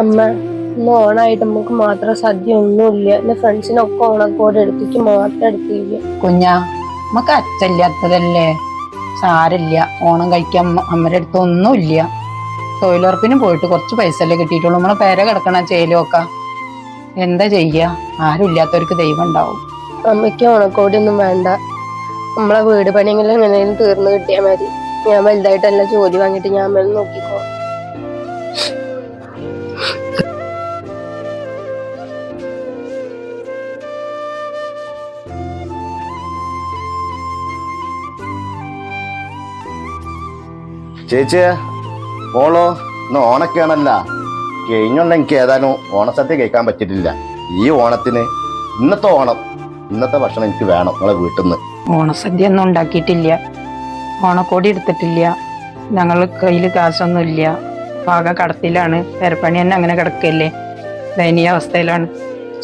അമ്മ ഇന്ന് ഓണായിട്ട് നമുക്ക് മാത്രം സദ്യ ഒന്നുമില്ല. എന്റെ ഫ്രണ്ട്സിനൊക്കെ ഓണക്കോട് എടുത്തിട്ട് മാത്രം എടുത്തില്ല. കുഞ്ഞാ നമുക്ക് അച്ഛല്ലാത്തതല്ലേ, സാരില്ല. ഓണം കഴിക്കാൻ അമ്മയുടെ അടുത്ത് ഒന്നുമില്ല. തൊഴിലുറപ്പിനും പോയിട്ട് കുറച്ച് പൈസ അല്ലേ കിട്ടിയിട്ടുള്ളൂ. നമ്മളെ പേര കിടക്കണ ചേലുമൊക്കെ എന്താ ചെയ്യാ? ആരും ഇല്ലാത്തവർക്ക് ദൈവം ഉണ്ടാവും. അമ്മയ്ക്ക് ഓണക്കോടിയൊന്നും വേണ്ട. നമ്മളെ വീട് പണിയെങ്കിലും എങ്ങനെയും തീർന്നു കിട്ടിയാൽ മതി. ഞാൻ വലുതായിട്ടല്ല ജോലി വാങ്ങിട്ട് ഞാൻ അമ്മ നോക്കിക്കോ. ചേച്ചിയെ ഓളോ ഇന്ന് ഓണൊക്കെയാണല്ല. കഴിഞ്ഞുള്ള എനിക്ക് ഏതാനും ഓണസദ്യ കഴിക്കാൻ പറ്റിയിട്ടില്ല. ഈ ഓണത്തിന് ഇന്നത്തെ ഭക്ഷണം എനിക്ക് വേണം നിങ്ങളെ വീട്ടിൽ നിന്ന്. ഓണസദ്യ ഒന്നും ഉണ്ടാക്കിയിട്ടില്ല, ഓണക്കോടി എടുത്തിട്ടില്ല, ഞങ്ങൾ കയ്യിൽ കാശൊന്നുമില്ല. പാക കടത്തിലാണ്, പെരപ്പണി തന്നെ അങ്ങനെ കിടക്കല്ലേ, ദയനീയ അവസ്ഥയിലാണ്.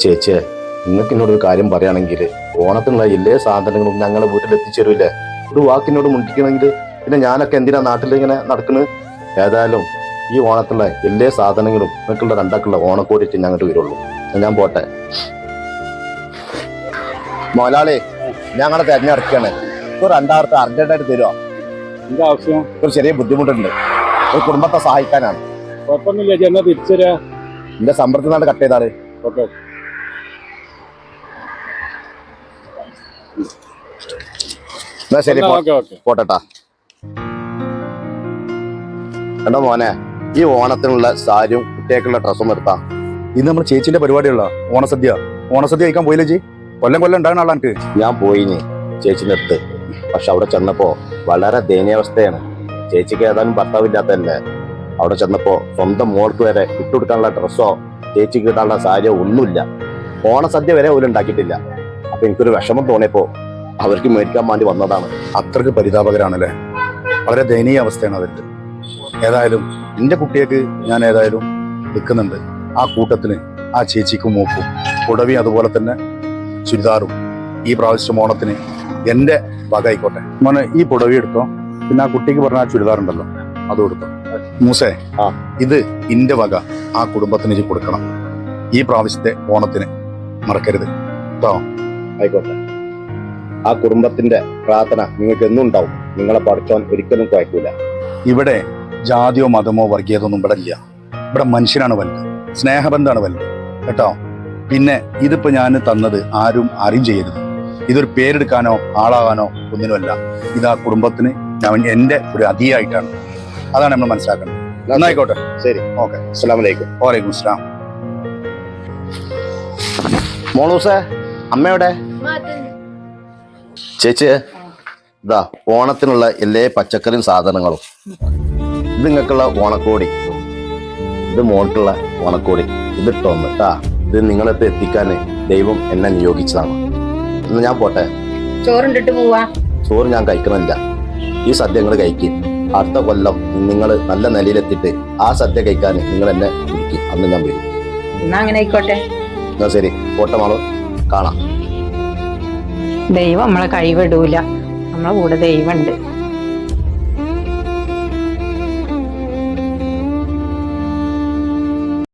ചേച്ചിയെ നിങ്ങൾക്ക് എന്നോട് ഒരു കാര്യം പറയുകയാണെങ്കിൽ ഓണത്തിനുള്ള എല്ലാ സാധനങ്ങളും ഞങ്ങളെ വീട്ടിൽ എത്തിച്ചേരൂല്ലേ? ഒരു വാക്കിനോട് മുണ്ടിക്കണമെങ്കിൽ പിന്നെ ഞാനൊക്കെ എന്തിനാ നാട്ടിൽ ഇങ്ങനെ നടക്കുന്നത്? ഏതായാലും ഈ ഓണത്തിലുള്ള എല്ലാ സാധനങ്ങളും നിങ്ങൾക്കുള്ള രണ്ടാക്കുള്ള ഓണക്കോടിയിട്ട് ഞങ്ങൾക്ക് വരുള്ളൂ. ഞാൻ പോട്ടെ. മോലാളി ഞങ്ങളെ തെരഞ്ഞെടുക്കുകയാണ്. ഒരു 2000 അർജന്റായിട്ട് തരുമോ? എന്താ ആവശ്യം? ഒരു ചെറിയ ബുദ്ധിമുട്ടുണ്ട്. ഒരു കുടുംബത്തെ സഹായിക്കാനാണ്. കുഴപ്പമൊന്നുമില്ല, എന്നാ തിരിച്ചു തരാ. എന്റെ സമ്പർക്കത്തിൽ നിന്നാണ് കട്ട് ചെയ്താല്. ഓക്കെ. എന്നാ ശരി, പോട്ടെട്ടാ. എടാ മോനെ, ഈ ഓണത്തിനുള്ള സാരിയും കുട്ടിയേക്കുള്ള ഡ്രസ്സും എടുത്താ. ഇന്ന് നമ്മൾ ചേച്ചിന്റെ പരിപാടിയുള്ള ഓണസദ്യ കഴിക്കാൻ പോയില്ലേ ചേച്ചി? കൊല്ലം ഉണ്ടാകുന്ന ആളാ എനിക്ക്. ഞാൻ പോയിനി ചേച്ചിന്റെ അടുത്ത്. പക്ഷെ അവിടെ ചെന്നപ്പോ വളരെ ദയനീയാവസ്ഥയാണ്. ചേച്ചിക്ക് ഏതാനും ഭർത്താവില്ലാത്തല്ലേ. അവിടെ ചെന്നപ്പോ സ്വന്തം മോൾക്ക് വരെ ഇട്ടുകൊടുക്കാനുള്ള ഡ്രസ്സോ ചേച്ചിക്ക് കിട്ടാനുള്ള സാരിയോ ഒന്നുമില്ല. ഓണസദ്യ വരെ പോലും ഉണ്ടാക്കിയിട്ടില്ല. അപ്പൊ എനിക്കൊരു വിഷമം തോന്നിയപ്പോ അവർക്ക് മേടിക്കാൻ വേണ്ടി വന്നതാണ്. അത്രക്ക് പരിതാപകരാണല്ലേ. വളരെ ദയനീയ അവസ്ഥയാണ് അവർക്ക്. ഏതായാലും എന്റെ കുട്ടിയേക്ക് ഞാൻ ഏതായാലും നിൽക്കുന്നുണ്ട്. ആ കൂട്ടത്തിന് ആ ചേച്ചിക്കും മൂക്കും പുടവി അതുപോലെ തന്നെ ചുരിദാറും ഈ പ്രാവശ്യം ഓണത്തിന് എന്റെ വക ആയിക്കോട്ടെ. മോനെ ഈ പുടവി എടുത്തോ, പിന്നെ ആ കുട്ടിക്ക് പറഞ്ഞ ആ ചുരിദാറുണ്ടല്ലോ അതും എടുത്തോ. മൂസേ, ഇത് ഇന്റെ വക ആ കുടുംബത്തിന് കൊടുക്കണം. ഈ പ്രാവശ്യത്തെ ഓണത്തിന് മറക്കരുത് കേട്ടോ. ആയിക്കോട്ടെ. ആ കുടുംബത്തിന്റെ പ്രാർത്ഥന നിങ്ങൾക്ക് എന്നും ഉണ്ടാവും. നിങ്ങളെ പഠിച്ചോൻ ഒരിക്കലും കുഴക്കൂല. ഇവിടെ ജാതിയോ മതമോ വർഗീയതോ ഒന്നും ഇവിടെ ഇല്ല. ഇവിടെ മനുഷ്യനാണ് വലുത്, സ്നേഹബന്ധമാണ് വലുത് കേട്ടോ. പിന്നെ ഇതിപ്പോ ഞാൻ തന്നത് ആരും അറിയും ചെയ്യരുത്. ഇതൊരു പേരെടുക്കാനോ ആളാകാനോ ഒന്നിനുമല്ല. ഇത് ആ കുടുംബത്തിന് ഞാൻ എന്റെ ഒരു അതിയായിട്ടാണ്. അതാണ് നമ്മൾ മനസ്സിലാക്കുന്നത്. നന്നായിക്കോട്ടെ. ശരി, ഓക്കെ. അസ്സലാമു അലൈക്കും. വലൈക്കും അസ്സലാം. മോളൂസേ, അമ്മയുടെ ചേച്ചി ഇതാ ഓണത്തിനുള്ള എല്ലാ പച്ചക്കറിയും സാധനങ്ങളും. ഇത് നിങ്ങൾക്കുള്ള ഓണക്കോടി, ഇത് മോൾക്കുള്ള ഓണക്കോടി. ഇതിട്ടൊന്ന് കേട്ടാ. ഇത് നിങ്ങളെടുത്ത് എത്തിക്കാൻ ദൈവം എന്നെ നിയോഗിച്ചതാണ്. ഇന്ന് ഞാൻ പോട്ടെ. ചോറുണ്ടിട്ട് പോവാ. ചോറ് ഞാൻ കഴിക്കണില്ല. ഈ സദ്യ നിങ്ങൾ കഴിക്കും. അടുത്ത കൊല്ലം നിങ്ങൾ നല്ല നിലയിലെത്തിയിട്ട് ആ സദ്യ കഴിക്കാൻ നിങ്ങൾ എന്നെ വിളിക്കും. അന്ന് ഞാൻ വരും. എന്നാ അങ്ങനെ ആയിക്കോട്ടെ. എന്നാ ശരി, പോട്ടെ മോള്. കാണാം. ദൈവം നമ്മളെ കൈവിടൂല, നമ്മളെ കൂടെ ദൈവമുണ്ട്.